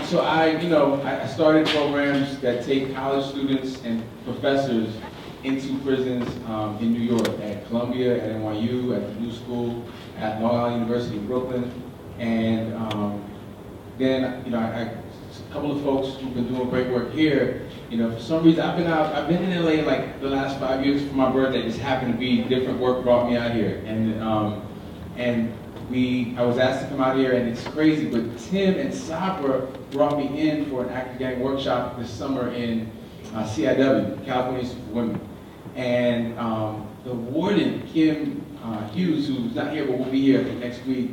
So I started programs that take college students and professors into prisons in New York, at Columbia, at NYU, at the New School, at Long Island University in Brooklyn, and then a couple of folks who've been doing great work here. You know, for some reason I've been in LA like the last 5 years for my birthday. Just happened to be different work brought me out here, and I was asked to come out here, and it's crazy, but Tim and Sabra brought me in for an active gang workshop this summer in CIW, California Institute for Women. And the warden, Kim Hughes, who's not here but will be here next week,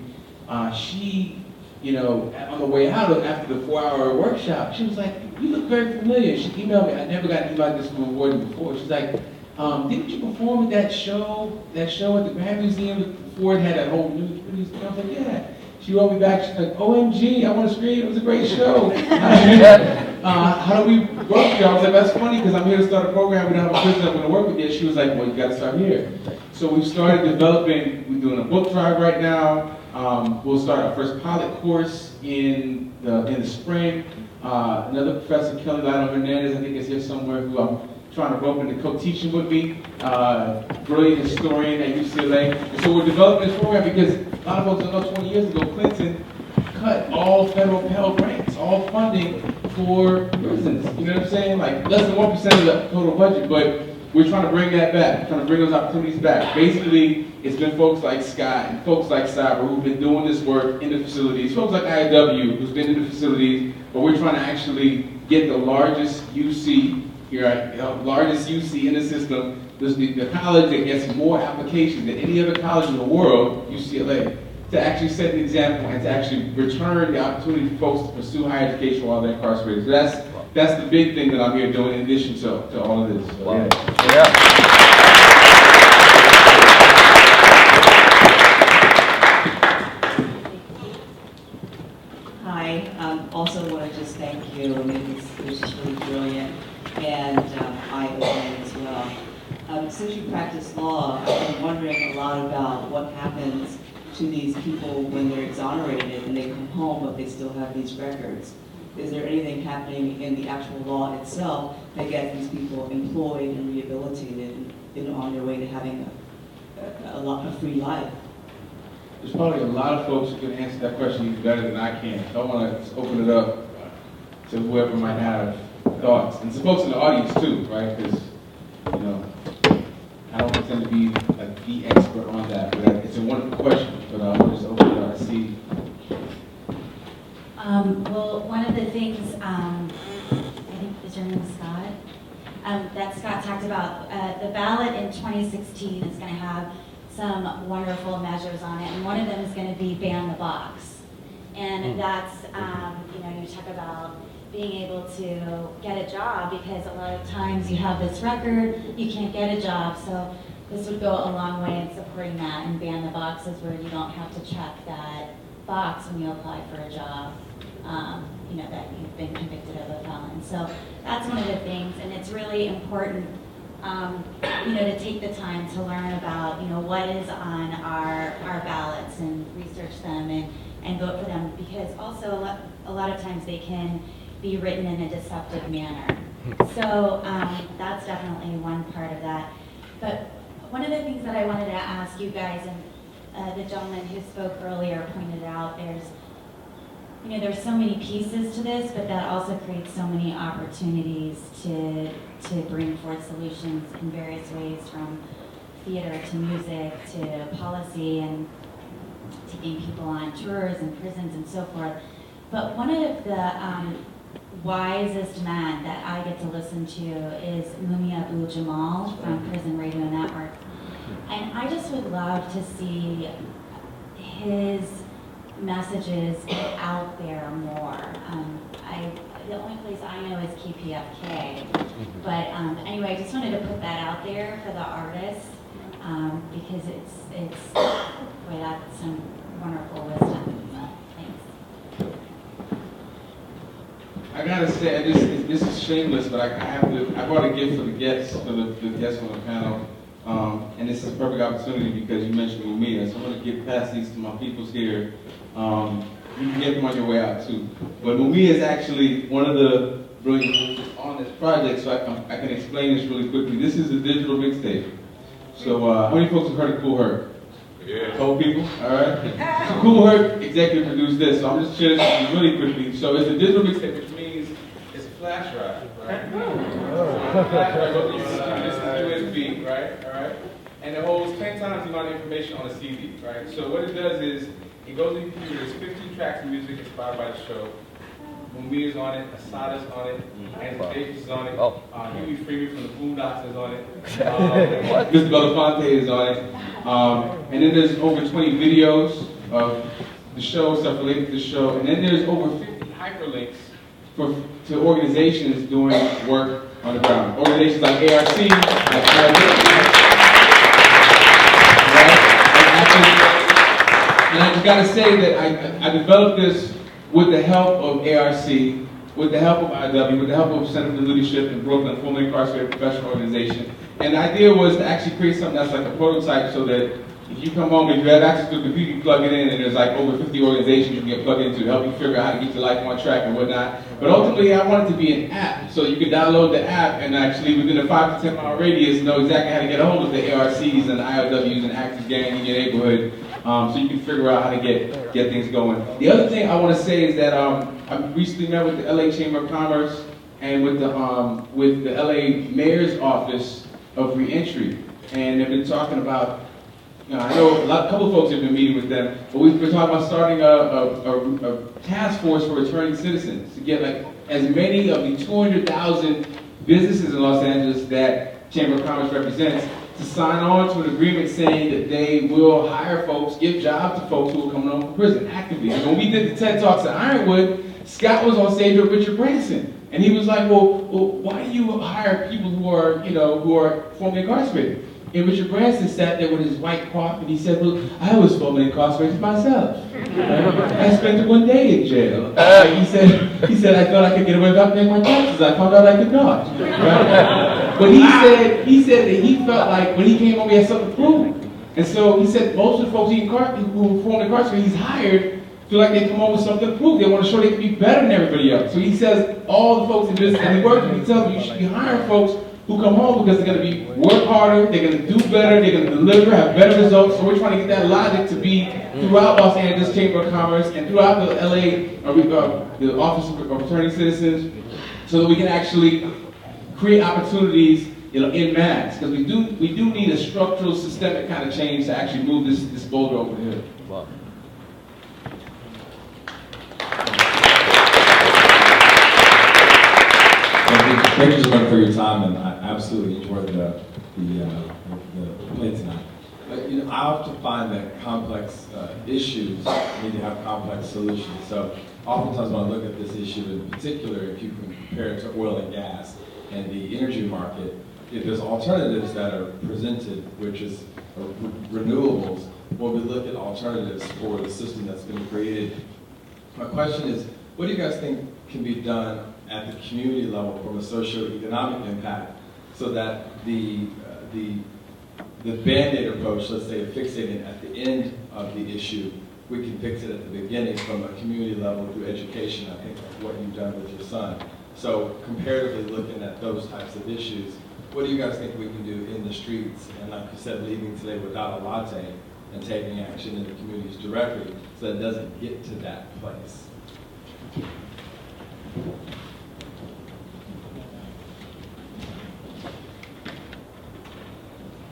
she, you know, on the way out after the 4-hour workshop, she was like, "You look very familiar." She emailed me. I never got an email like this from a warden before. She's like, "Didn't you perform at that show at the Grand Museum before it had that whole news?" I was like, "Yeah." She wrote me back. She's like, "OMG, I want to scream. It was a great show. How do we work here?" I was like, "That's funny because I'm here to start a program. We don't have a prison I'm going to work with yet." She was like, "Well, you got to start here." So we've started developing. We're doing a book drive right now. We'll start our first pilot course in the spring. Another professor, Kelly Lionel Hernandez, I think is here somewhere, who I'm trying to rope into co-teaching with me. Brilliant historian at UCLA. And so we're developing this program because a lot of folks don't know 20 years ago, Clinton cut all federal Pell Grants, all funding for prisons. You know what I'm saying? Like less than 1% of the total budget, but we're trying to bring that back, trying to bring those opportunities back. Basically, it's been folks like Scott and folks like Cyber who've been doing this work in the facilities, folks like IW who's been in the facilities, but we're trying to actually get the largest UC here, largest UC in the system. This is the college that gets more applications than any other college in the world, UCLA, to actually set an example and to actually return the opportunity for folks to pursue higher education while they're incarcerated. So that's the big thing that I'm here doing in addition to all of this. So, yeah. Hi, also want to just thank you. I mean, it was just really brilliant and eye-opening as well. Since you practice law, I've been wondering a lot about what happens to these people when they're exonerated and they come home but they still have these records. Is there anything happening in the actual law itself that gets these people employed and rehabilitated and on their way to having a free life? There's probably a lot of folks who can answer that question even better than I can. So I want to open it up to whoever might have thoughts. And some folks in the audience too, right? Because, you know, I don't pretend to be like the expert on that, but it's a wonderful question. But I want to just open it up and see. Well, one of the things, I think, is your name Scott? That Scott talked about, the ballot in 2016 is going to have some wonderful measures on it, and one of them is going to be ban the box. And that's, you know, you talk about being able to get a job, because a lot of times you have this record, you can't get a job, so this would go a long way in supporting that, and ban the boxes where you don't have to check that box when you apply for a job, you know, that you've been convicted of a felon. So that's one of the things, and it's really important, you know, to take the time to learn about, you know, what is on our ballots and research them and vote for them, because also a lot of times they can be written in a deceptive manner. So that's definitely one part of that. But one of the things that I wanted to ask you guys, and the gentleman who spoke earlier pointed out, there's so many pieces to this, but that also creates so many opportunities to bring forth solutions in various ways, from theater to music to policy and taking people on tours and prisons and so forth. But one of the wisest men that I get to listen to is Mumia Abu-Jamal from Prison Radio Network. And I just would love to see his messages get out there more. The only place I know is KPFK. But anyway, I just wanted to put that out there for the artists, because it's boy, that's some wonderful wisdom. Thanks. I gotta say, this is shameless, but I brought a gift for the guests, for the guests on the panel. And this is a perfect opportunity because you mentioned Mumia, so I'm going to pass these to my peoples here. You can get them on your way out too. But Mumia is actually one of the brilliant folks on this project, so I can explain this really quickly. This is a digital mixtape. So how many folks have heard of Cool Herc? Yeah. Cool people? All right. So Cool Herc executive produced this, so I'm just sharing this really quickly. So it's a digital mixtape, which means it's a flash drive, right? So flash drive, this is USB, right? All right. and it holds 10 times the amount of information on a CD, right? So what it does is, it goes in the computer, there's 15 tracks of music inspired by the show. Mumia is on it, Asada's on it, Angela Davis is on it, Huey Freeman from the Boondocks is on it, Mr. Belafonte is on it, and then there's over 20 videos of the show, stuff related to the show, and then there's over 50 hyperlinks to organizations doing work on the ground. Organizations like ARC, like and I just gotta say that I developed this with the help of ARC, with the help of IW, with the help of Center for Leadership in Brooklyn, formerly incarcerated professional organization. And the idea was to actually create something that's like a prototype so that if you come home, if you have access to a computer, you plug it in, and there's like over 50 organizations you can get plugged into to help you figure out how to get your life on track and whatnot. But ultimately, I want it to be an app, so you can download the app and actually within a 5 to 10 mile radius know exactly how to get a hold of the ARCs and the IOWs and active gang in your neighborhood, so you can figure out how to get things going. The other thing I want to say is that I recently met with the LA Chamber of Commerce and with the LA Mayor's Office of Reentry, and they've been talking about. I know a couple of folks have been meeting with them, but we've been talking about starting a task force for returning citizens to get like as many of the 200,000 businesses in Los Angeles that Chamber of Commerce represents to sign on to an agreement saying that they will hire folks, give jobs to folks who are coming home from prison actively. And when we did the TED Talks at Ironwood, Scott was on stage with Richard Branson, and he was like, "Well, why do you hire people who are formerly incarcerated?" And Richard Branson sat there with his white cough, and he said, "Well, I was formerly incarcerated myself. I spent 1 day in jail." He said, "I thought I could get away without paying my taxes. I found out I could not." Right? But he said that he felt like when he came home, he had something to prove. And so he said most of the folks who were formerly incarcerated, he's hired, feel like they come home with something to prove. They want to show they can be better than everybody else. So he says all the folks in business and he works with, he tells them you should be hiring folks who come home because they're going to be work harder, they're going to do better, they're going to deliver, have better results. So we're trying to get that logic to be throughout Los Angeles Chamber of Commerce and throughout the LA, the Office of Returning Citizens, so that we can actually create opportunities, in mass. Because we do need a structural, systemic kind of change to actually move this boulder over the hill. Wow. Thank you so much for your time, and I absolutely enjoyed the play tonight. But I often find that complex issues need to have complex solutions. So oftentimes when I look at this issue in particular, if you compare it to oil and gas and the energy market, if there's alternatives that are presented, which is renewables, when we look at alternatives for the system that's been created, my question is, what do you guys think can be done at the community level from a socio-economic impact so that the Band-Aid approach, let's say fixating at the end of the issue, we can fix it at the beginning from a community level through education, I think like what you've done with your son. So comparatively looking at those types of issues, what do you guys think we can do in the streets? And like you said, leaving today without a latte and taking action in the communities directly so that it doesn't get to that place.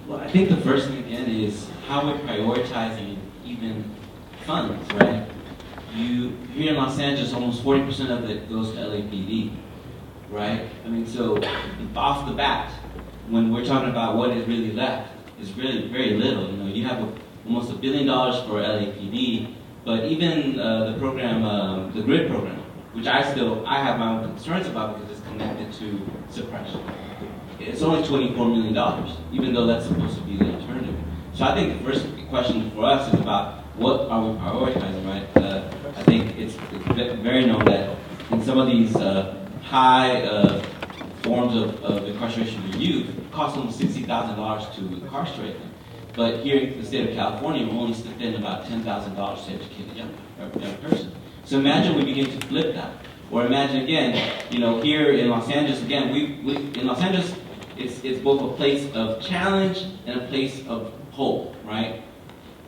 Well, I think the first thing again is how we're prioritizing even funds, right? Here in Los Angeles, almost 40% of it goes to LAPD, right? I mean, so off the bat, when we're talking about what is really left, it's really very little. You have almost $1 billion for LAPD, but even the program, the GRID program, which I have my own concerns about because it's connected to suppression. It's only $24 million, even though that's supposed to be the alternative. So I think the first question for us is about what are we prioritizing, right? I think it's very known that in some of these high forms of incarceration for youth, it costs almost $60,000 to incarcerate them. But here in the state of California, we're only spending about $10,000 to educate a young person. So imagine we begin to flip that. Or imagine again, here in Los Angeles, again, in Los Angeles, it's both a place of challenge and a place of hope, right?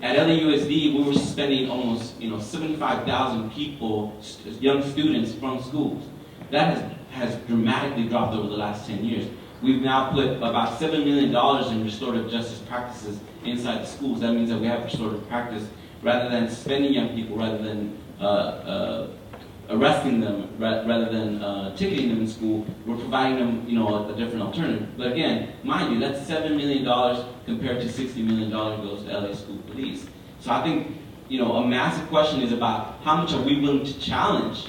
At LAUSD, we were suspending almost 75,000 people, young students from schools. That has dramatically dropped over the last 10 years. we've now put about $7 million in restorative justice practices inside the schools. That means that we have restorative practice rather than suspending young people, rather than arresting them, rather than ticketing them in school. We're providing them, a different alternative. But again, mind you, that's $7 million compared to $60 million goes to LA School Police. So I think, a massive question is about how much are we willing to challenge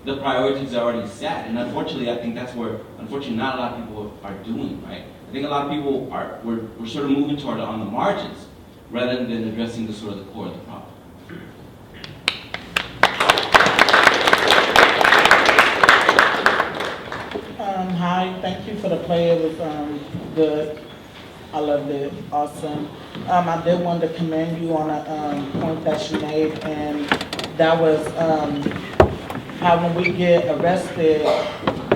the priorities already set. And unfortunately, I think that's where, not a lot of people are doing, right? I think a lot of people we're sort of moving toward on the margins rather than addressing the sort of the core of the problem. Hi, thank you for the play. It was good. I loved it. Awesome. I did want to commend you on a point that you made, and that was how when we get arrested,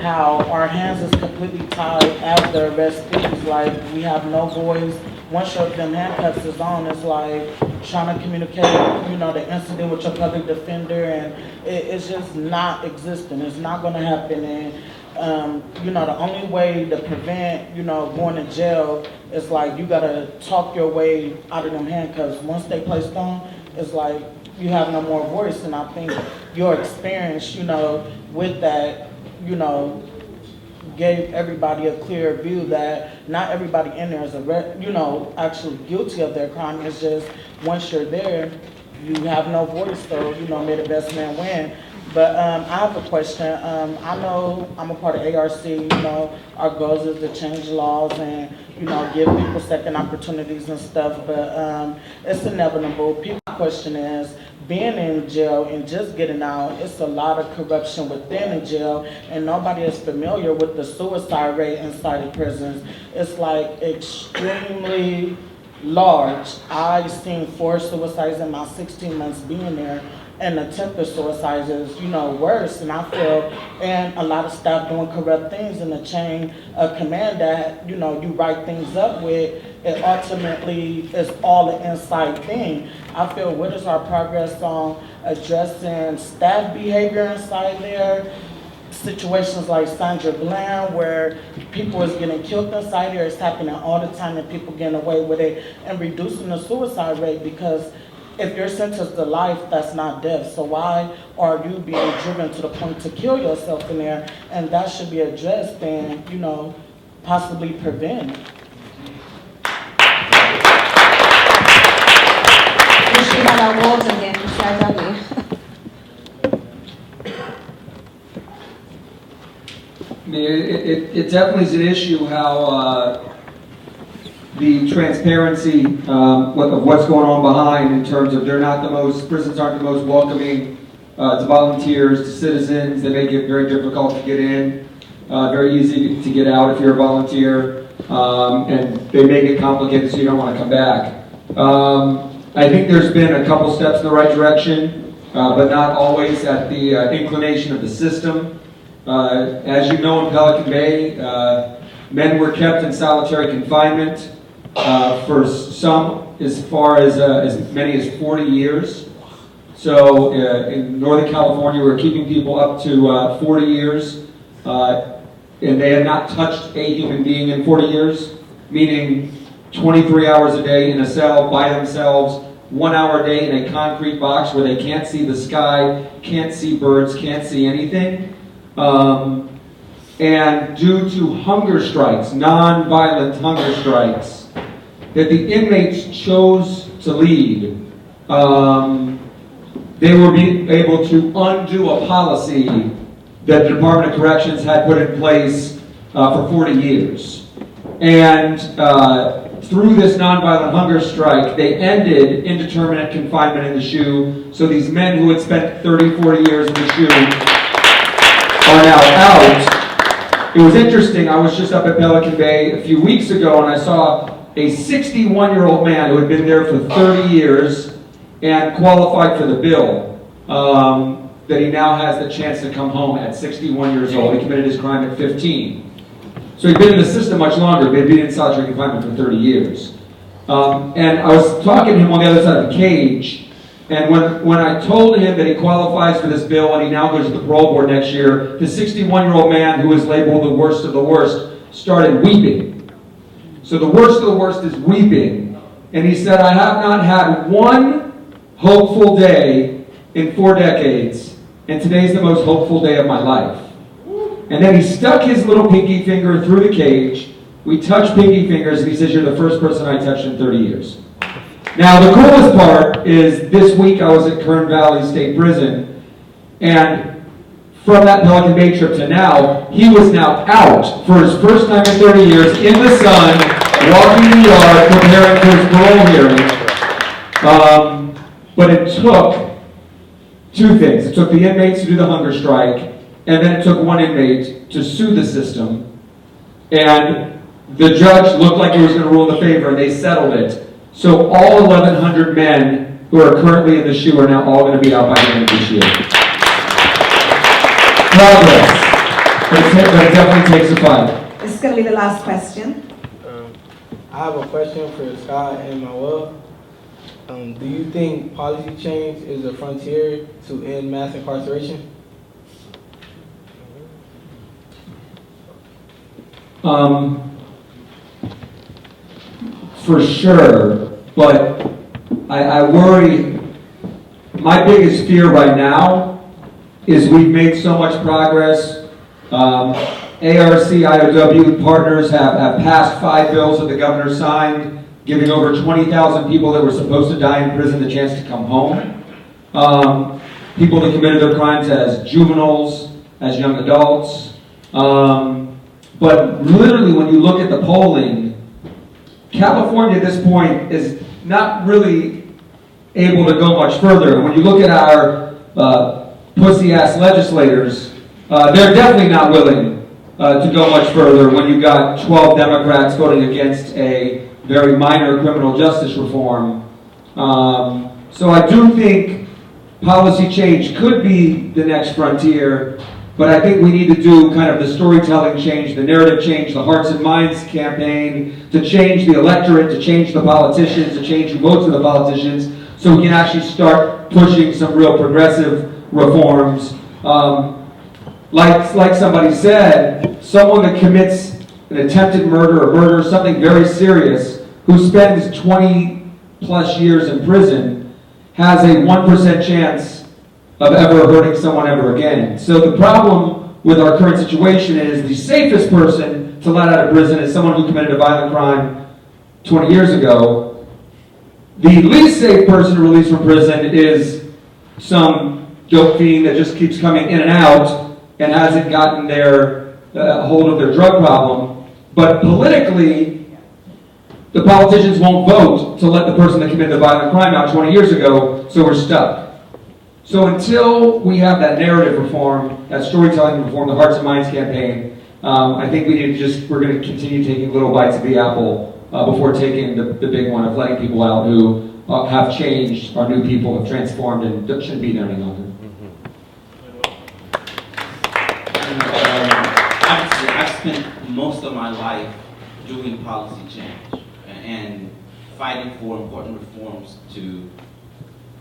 how our hands is completely tied as the arrestees. Like, we have no voice. Once them handcuffs is on, it's like trying to communicate, the incident with your public defender, and it's just not existing. It's not going to happen. And the only way to prevent, going to jail is like you gotta talk your way out of them handcuffs. Once they placed on, it's like you have no more voice. And I think your experience, with that, gave everybody a clear view that not everybody in there is actually guilty of their crime. It's just once you're there, you have no voice. So may the best man win. But I have a question. I know I'm a part of ARC. Our goals is to change laws and give people second opportunities and stuff. But it's inevitable. People's question is, being in jail and just getting out, it's a lot of corruption within the jail, and nobody is familiar with the suicide rate inside the prisons. It's like extremely large. I've seen 4 suicides in my 16 months being there, and attempted suicides is, worse. And I feel, and a lot of staff doing corrupt things in the chain of command that, you write things up with, it ultimately is all an inside thing. I feel, what is our progress on addressing staff behavior inside there? Situations like Sandra Bland, where people is getting killed inside there, it's happening all the time, and people getting away with it, and reducing the suicide rate, because if you're sentenced to life, that's not death. So why are you being driven to the point to kill yourself in there? And that should be addressed and, possibly prevented. We should have our awards again, Michelle. I mean, it definitely is an issue how the transparency of what's going on behind, in terms of prisons aren't the most welcoming to volunteers, to citizens. They make it very difficult to get in, very easy to get out if you're a volunteer, and they make it complicated so you don't want to come back. I think there's been a couple steps in the right direction, but not always at the inclination of the system. As you know, in Pelican Bay, men were kept in solitary confinement for some as far as many as 40 years. So in Northern California, we're keeping people up to 40 years, and they had not touched a human being in 40 years, meaning 23 hours a day in a cell by themselves, 1 hour a day in a concrete box where they can't see the sky, can't see birds, can't see anything. And due to hunger strikes, non-violent hunger strikes, that the inmates chose to lead, they were able to undo a policy that the Department of Corrections had put in place for 40 years. And through this nonviolent hunger strike, they ended indeterminate confinement in the SHU. So these men who had spent 30, 40 years in the SHU are now out. It was interesting, I was just up at Pelican Bay a few weeks ago, and I saw a 61-year-old man who had been there for 30 years and qualified for the bill, that he now has the chance to come home at 61 years old. He committed his crime at 15. So he'd been in the system much longer, but he'd been in solitary confinement for 30 years. And I was talking to him on the other side of the cage, and when I told him that he qualifies for this bill and he now goes to the parole board next year, the 61-year-old man who is labeled the worst of the worst started weeping. So the worst of the worst is weeping. And he said, I have not had one hopeful day in 4 decades, and today's the most hopeful day of my life. And then he stuck his little pinky finger through the cage. We touched pinky fingers, and he says, you're the first person I touched in 30 years. Now, the coolest part is this week I was at Kern Valley State Prison, and from that Pelican Bay trip to now, he was now out for his first time in 30 years in the sun, walking the yard, preparing for his parole hearing. But it took two things. It took the inmates to do the hunger strike, and then it took one inmate to sue the system. And the judge looked like he was going to rule in the favor, and they settled it. So all 1,100 men who are currently in the SHU are now all going to be out by the end of this year. Progress. But it definitely takes a fight. This is going to be the last question. I have a question for Scott and Manuel. Do you think policy change is a frontier to end mass incarceration? For sure, but I worry, my biggest fear right now is we've made so much progress. ARC, IOW partners have passed 5 bills that the governor signed, giving over 20,000 people that were supposed to die in prison the chance to come home. People that committed their crimes as juveniles, as young adults. But literally when you look at the polling, California at this point is not really able to go much further. When you look at our pussy-ass legislators, they're definitely not willing to go much further when you've got 12 Democrats voting against a very minor criminal justice reform. So I do think policy change could be the next frontier, but I think we need to do kind of the storytelling change, the narrative change, the hearts and minds campaign, to change the electorate, to change the politicians, to change who votes for the politicians, so we can actually start pushing some real progressive reforms. Like somebody said, someone that commits an attempted murder or murder, something very serious, who spends 20 plus years in prison, has a 1% chance of ever hurting someone ever again. So the problem with our current situation is the safest person to let out of prison is someone who committed a violent crime 20 years ago. The least safe person released from prison is some dope fiend that just keeps coming in and out and hasn't gotten their hold of their drug problem. But politically, the politicians won't vote to let the person that committed the violent crime out 20 years ago, so we're stuck. So until we have that narrative reform, that storytelling reform, the Hearts and Minds campaign, I think we need to we're going to continue taking little bites of the apple before taking the big one of letting people out who have changed, are new people, have transformed, and shouldn't be there any longer. I've spent most of my life doing policy change and fighting for important reforms to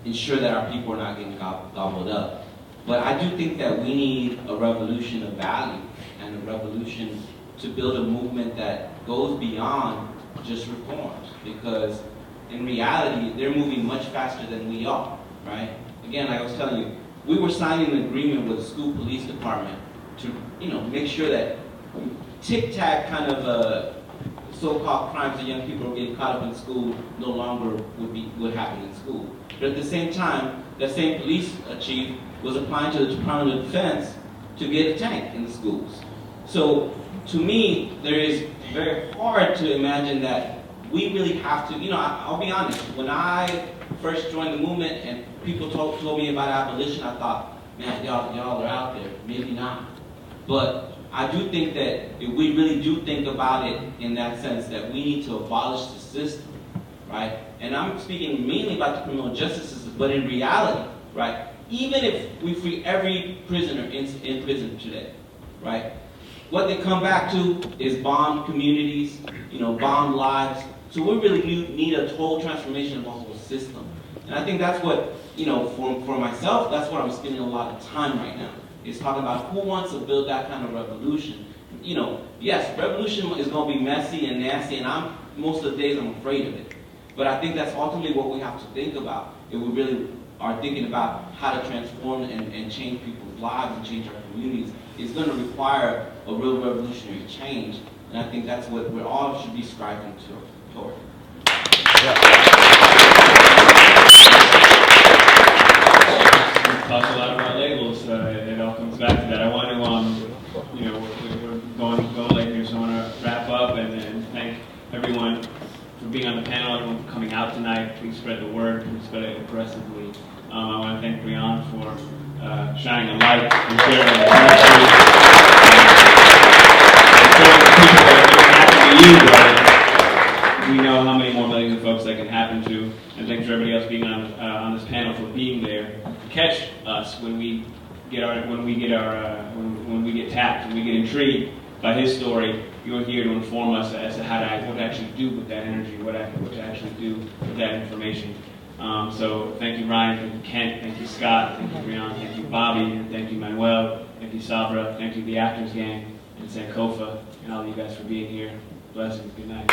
ensure that our people are not getting gobbled up. But I do think that we need a revolution of value and a revolution to build a movement that goes beyond just reforms, because in reality, they're moving much faster than we are, right? Again, like I was telling you, we were signing an agreement with the school police department to, make sure that tic-tac kind of so-called crimes that young people are getting caught up in school no longer would happen in school. But at the same time, that same police chief was applying to the Department of Defense to get a tank in the schools. So to me, there is very hard to imagine that we really have to, I'll be honest, when I first joined the movement and people told me about abolition, I thought, man, y'all are out there, maybe not. But I do think that if we really do think about it in that sense, that we need to abolish the system, right? And I'm speaking mainly about the criminal justice system, but in reality, right, even if we free every prisoner in prison today, right, what they come back to is bombed communities, bombed lives. So we really need a total transformation of the whole system. And I think that's what, for myself, that's what I'm spending a lot of time right now, is talking about who wants to build that kind of revolution. you know, yes, revolution is going to be messy and nasty, and most of the days I'm afraid of it. But I think that's ultimately what we have to think about if we really are thinking about how to transform and change people's lives and change our communities. It's going to require a real revolutionary change, and I think that's what we all should be striving toward. Talked a lot about labels. It all comes back to that. I want to, you know, we're going late here, so I want to wrap up and thank everyone for being on the panel, everyone for coming out tonight. Please spread the word. Please spread it aggressively. I want to thank Bryonn for shining a light and sharing the message. People that it can happen to you, but we know how many more millions of folks that can happen to. And thanks for everybody else being on this panel for being there to catch us when we get tapped, when we get intrigued by his story. You're here to inform us as to what to actually do with that energy, what to actually do with that information. So thank you, Ryan, thank you, Kent, thank you, Scott, thank you, Bryonn, thank you, Bobby, and thank you, Manuel, thank you, Sabra, thank you, the Actors Gang, and Sankofa, and all of you guys for being here. Blessings, good night.